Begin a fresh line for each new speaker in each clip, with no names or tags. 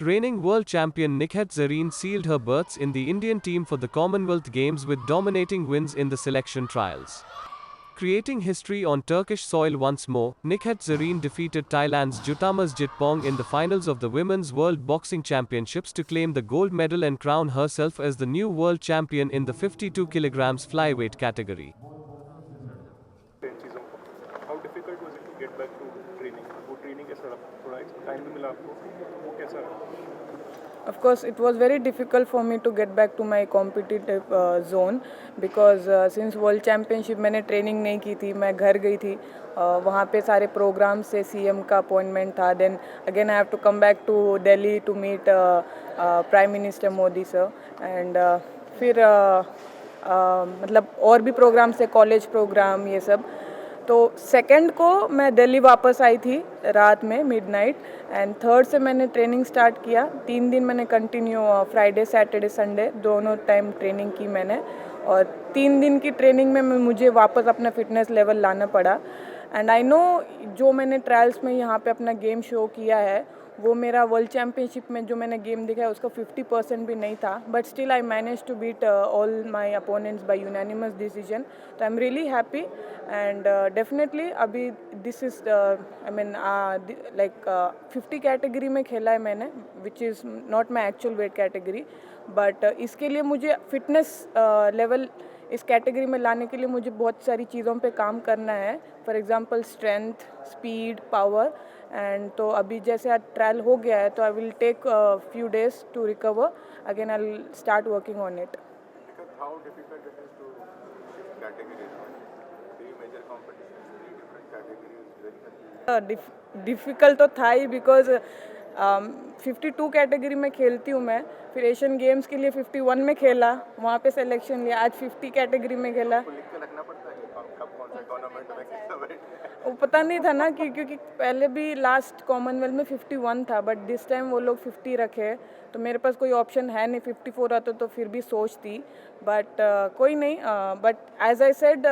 Reigning world champion Nikhat Zareen sealed her berths in the Indian team for the Commonwealth Games with dominating wins in the selection trials. Creating history on Turkish soil once more, Nikhat Zareen defeated Thailand's Jutamaz Jitpong in the finals of the Women's World Boxing Championships to claim the gold medal and crown herself as the new world champion in the 52 kilograms flyweight category.
इन चीज़ों को how difficult was it to get back to training वो training कैसा रहा थोड़ा time भी मिला आपको वो कैसा रहा
Of course, it was very difficult for me to get back to my competitive zone because since World Championship मैंने ट्रेनिंग नहीं की थी, मैं घर गई थी. वहाँ पे सारे प्रोग्राम से सीएम का अपॉइंटमेंट था. Then again I have to come back to Delhi to meet prime minister Modi sir and फिर मतलब और भी प्रोग्राम से कॉलेज प्रोग्राम ये सब. तो सेकंड को मैं दिल्ली वापस आई थी रात में मिडनाइट एंड थर्ड से मैंने ट्रेनिंग स्टार्ट किया. 3 दिन मैंने कंटिन्यू फ्राइडे सैटरडे संडे दोनों टाइम ट्रेनिंग की मैंने और 3 दिन की ट्रेनिंग में मुझे वापस अपना फिटनेस लेवल लाना पड़ा. एंड आई नो जो मैंने ट्रायल्स में यहाँ पे अपना गेम शो किया है वो मेरा वर्ल्ड चैम्पियनशिप में जो मैंने गेम देखा है उसका 50% भी नहीं था. But still I manage to beat all my opponents by unanimous decision. तो I am really happy and definitely अभी this is I mean like 50 category में खेला है मैंने which is not my actual weight category. But इसके लिए मुझे fitness level इस कैटेगरी में लाने के लिए मुझे बहुत सारी चीज़ों पे काम करना है. For example strength, speed, power. And तो अभी जैसे आज ट्रायल हो गया है तो I will take few days to recover. Again I will start working on it.
How difficult it is to shift categories three major competitions three different categories
difficult तो था ही बिकॉज 52 कैटेगरी में खेलती हूँ मैं. फिर एशियन गेम्स के लिए 51 में खेला, वहाँ पे सिलेक्शन लिया. आज 50 कैटेगरी में खेला.
लिख के रखना पड़ता है कि कब कौन से टूर्नामेंट में कितना वेट
वो पता नहीं था ना कि क्योंकि पहले भी लास्ट कॉमनवेल्थ में 51 था बट दिस टाइम वो लोग 50 रखे. तो मेरे पास कोई ऑप्शन है नहीं. 54 आता तो फिर भी सोचती बट कोई नहीं. But as I said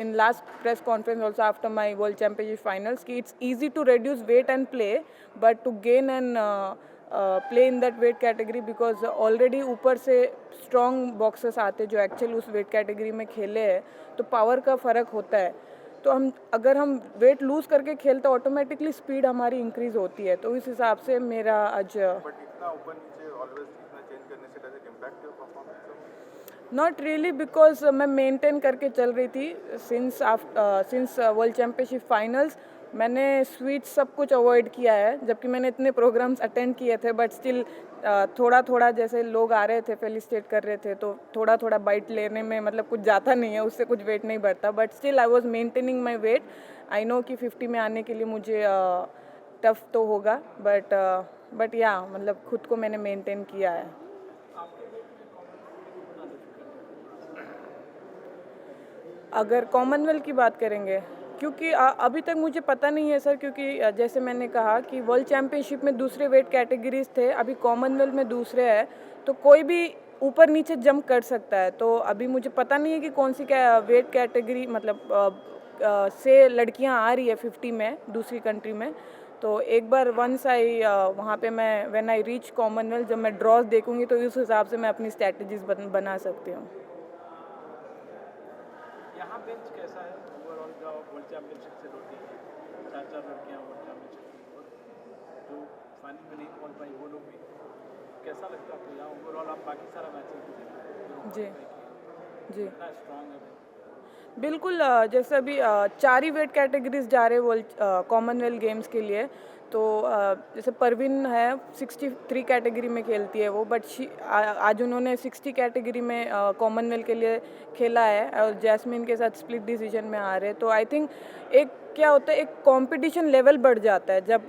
in last press conference also after my world championship finals कि it's easy to reduce weight and play but to gain and play in that weight category because already ऊपर से strong boxers आते जो actual उस weight category में खेले हैं तो power का फ़र्क होता है. तो हम अगर हम वेट लूज़ करके खेलते ऑटोमेटिकली स्पीड हमारी इंक्रीज होती है. तो इस हिसाब से मेरा आज नॉट रियली बिकॉज मैं मेंटेन करके चल रही थी सिंस वर्ल्ड चैम्पियनशिप फाइनल्स. मैंने स्वीट्स सब कुछ अवॉइड किया है जबकि मैंने इतने प्रोग्राम्स अटेंड किए थे बट स्टिल थोड़ा थोड़ा जैसे लोग आ रहे थे फेलिसिटेट कर रहे थे तो थोड़ा थोड़ा बाइट लेने में मतलब कुछ जाता नहीं है, उससे कुछ वेट नहीं बढ़ता. But still I was maintaining my weight. I know कि 50 में आने के लिए मुझे टफ तो होगा बट या मतलब खुद को मैंने मेंटेन किया है. अगर कॉमनवेल्थ की बात करेंगे क्योंकि अभी तक मुझे पता नहीं है सर क्योंकि जैसे मैंने कहा कि वर्ल्ड चैम्पियनशिप में दूसरे वेट कैटेगरीज थे, अभी कॉमनवेल्थ में दूसरे है तो कोई भी ऊपर नीचे जंप कर सकता है. तो अभी मुझे पता नहीं है कि कौन सी वेट कैटेगरी मतलब से लड़कियां आ रही है 50 में दूसरी कंट्री में. तो एक बार वंस आई वहाँ पे मैं व्हेन आई रीच कॉमनवेल्थ जब मैं ड्रॉज देखूंगी तो उस हिसाब से मैं अपनी स्ट्रैटेजीज बना सकती हूँ.
यहाँ बेंच कैसा है ओवरऑल का वर्ल्ड चैम्पियनशिप से होती है 4 लड़कियाँ वर्ल्ड चैम्पियनशिप और जो फाइनल में नहीं पहुँच पाई वो लोग भी. कैसा लगता है आपको यहाँ ओवरऑल आप बाकी सारा मैचेस
जी जी
कितना स्ट्रॉन्ग है?
बिल्कुल. जैसे अभी 4 ही वेट कैटेगरीज जा रहे वर्ल्ड कॉमनवेल्थ गेम्स के लिए. तो जैसे परवीन है 63 कैटेगरी में खेलती है वो बट आज उन्होंने 60 कैटेगरी में कॉमनवेल्थ के लिए खेला है और जैस्मिन के साथ स्प्लिट डिसीजन में आ रहे. तो आई थिंक एक क्या होता है एक कंपटीशन लेवल बढ़ जाता है जब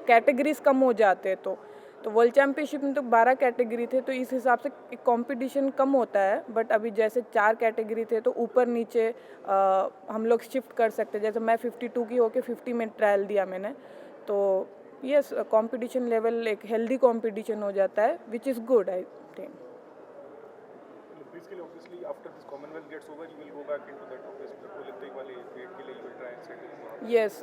कैटेगरीज कम हो जाते हैं. तो वर्ल्ड चैम्पियनशिप में तो 12 कैटेगरी थे तो इस हिसाब से कंपटीशन कम होता है. बट अभी जैसे 4 कैटेगरी थे तो ऊपर नीचे हम लोग शिफ्ट कर सकते हैं. जैसे मैं 52 की होके 50 में ट्रायल दिया मैंने. तो यस कंपटीशन लेवल एक हेल्दी कंपटीशन हो जाता है which is good I think.
Olympics के लिए obviously after this Commonwealth gets over you will go back into that obviously Olympic वाले वेट के लिए you will try and set.
Yes,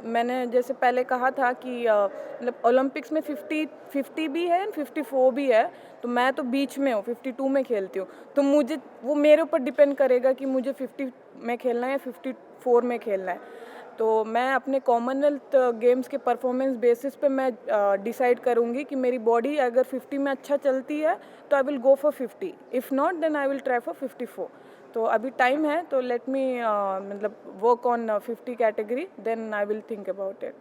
मैंने जैसे पहले कहा था कि मतलब ओलंपिक्स में 50 भी है एंड 54 भी है, तो मैं तो बीच में हूँ, 52 में खेलती हूँ, तो मुझे वो मेरे ऊपर डिपेंड करेगा कि मुझे 50 में खेलना है या 54 में खेलना है। तो मैं अपने कॉमनवेल्थ गेम्स के परफॉर्मेंस बेसिस पे मैं डिसाइड करूँगी कि मेरी बॉडी अगर 50 में अच्छा चलती है तो I will go for 50, if not then I will try for 54। तो अभी टाइम है, तो लेट मी मतलब work on 50 category, then I will think about it.